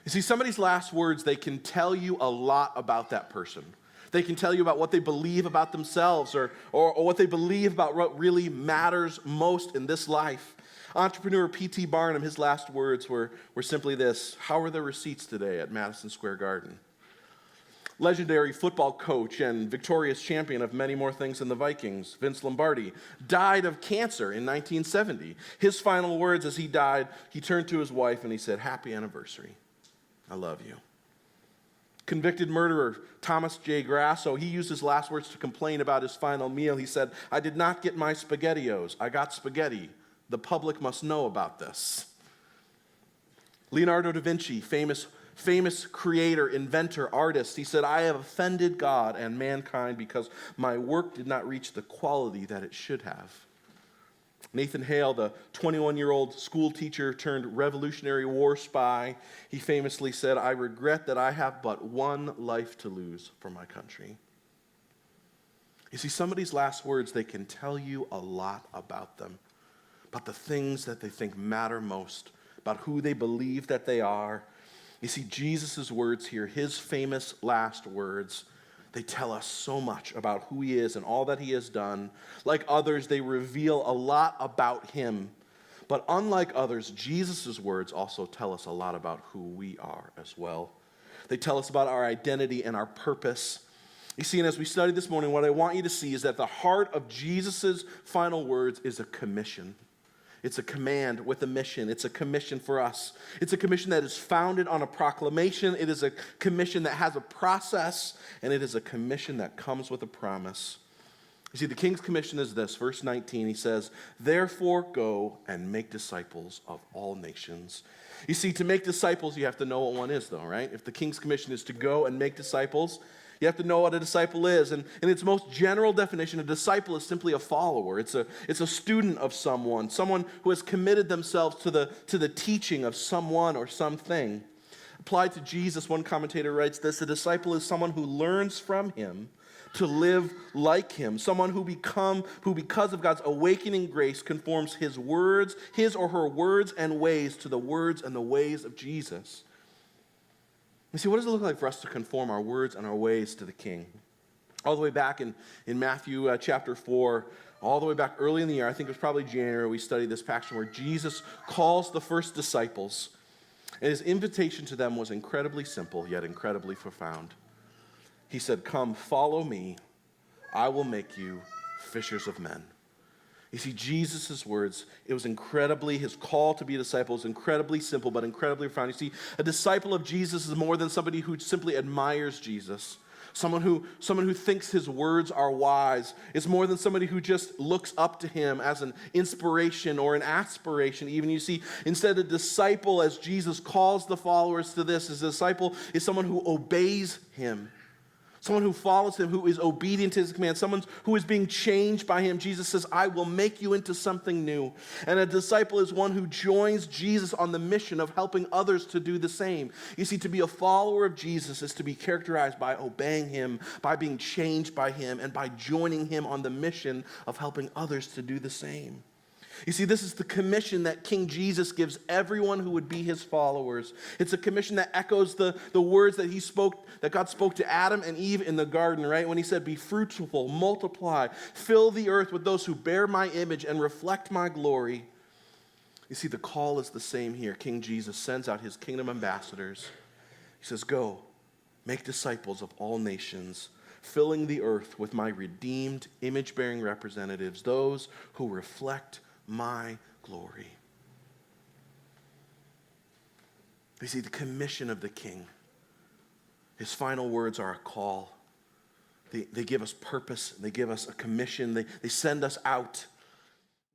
You see, somebody's last words, they can tell you a lot about that person. They can tell you about what they believe about themselves or what they believe about what really matters most in this life. Entrepreneur P.T. Barnum, his last words were simply this: how are the receipts today at Madison Square Garden? Legendary football coach and victorious champion of many more things than the Vikings, Vince Lombardi, died of cancer in 1970. His final words as he died, he turned to his wife and he said, "Happy anniversary. I love you." Convicted murderer Thomas J. Grasso, he used his last words to complain about his final meal. He said, "I did not get my SpaghettiOs. I got spaghetti. The public must know about this." Leonardo da Vinci, famous creator, inventor, artist, he said, "I have offended God and mankind because my work did not reach the quality that it should have." Nathan Hale, the 21-year-old school teacher turned Revolutionary War spy, he famously said, "I regret that I have but one life to lose for my country." You see, somebody's last words, they can tell you a lot about them, about the things that they think matter most, about who they believe that they are. You see, Jesus' words here, his famous last words, they tell us so much about who he is and all that he has done. Like others, they reveal a lot about him. But unlike others, Jesus' words also tell us a lot about who we are as well. They tell us about our identity and our purpose. You see, and as we study this morning, what I want you to see is that the heart of Jesus' final words is a commission. It's a command with a mission. It's a commission for us. It's a commission that is founded on a proclamation. It is a commission that has a process, and it is a commission that comes with a promise. You see, the King's commission is this. Verse 19, he says, "Therefore go and make disciples of all nations." You see, to make disciples, you have to know what one is, though, right? If the King's commission is to go and make disciples, you have to know what a disciple is. And in its most general definition, a disciple is simply a follower. It's a student of someone who has committed themselves to the teaching of someone or something. Applied to Jesus, one commentator writes this: a disciple is someone who learns from him to live like him, someone who because of God's awakening grace conforms his or her words and ways to the words and the ways of Jesus. You see, what does it look like for us to conform our words and our ways to the King? All the way back in Matthew chapter 4, all the way back early in the year, I think it was probably January, we studied this passage where Jesus calls the first disciples. And his invitation to them was incredibly simple, yet incredibly profound. He said, "Come, follow me. I will make you fishers of men." You see, Jesus' words, his call to be a disciple is incredibly simple, but incredibly profound. You see, a disciple of Jesus is more than somebody who simply admires Jesus. Someone who thinks his words are wise. It's more than somebody who just looks up to him as an inspiration or an aspiration. Even, you see, instead, a disciple, as Jesus calls the followers to this, a disciple is someone who obeys him. Someone who follows him, who is obedient to his command, someone who is being changed by him. Jesus says, "I will make you into something new." And a disciple is one who joins Jesus on the mission of helping others to do the same. You see, to be a follower of Jesus is to be characterized by obeying him, by being changed by him, and by joining him on the mission of helping others to do the same. You see, this is the commission that King Jesus gives everyone who would be his followers. It's a commission that echoes the words that God spoke to Adam and Eve in the garden, right? When he said, "Be fruitful, multiply, fill the earth with those who bear my image and reflect my glory." You see, the call is the same here. King Jesus sends out his kingdom ambassadors. He says, "Go, make disciples of all nations, filling the earth with my redeemed, image-bearing representatives, those who reflect my glory." You see, the commission of the King, his final words are a call. They give us purpose. They give us a commission. They send us out.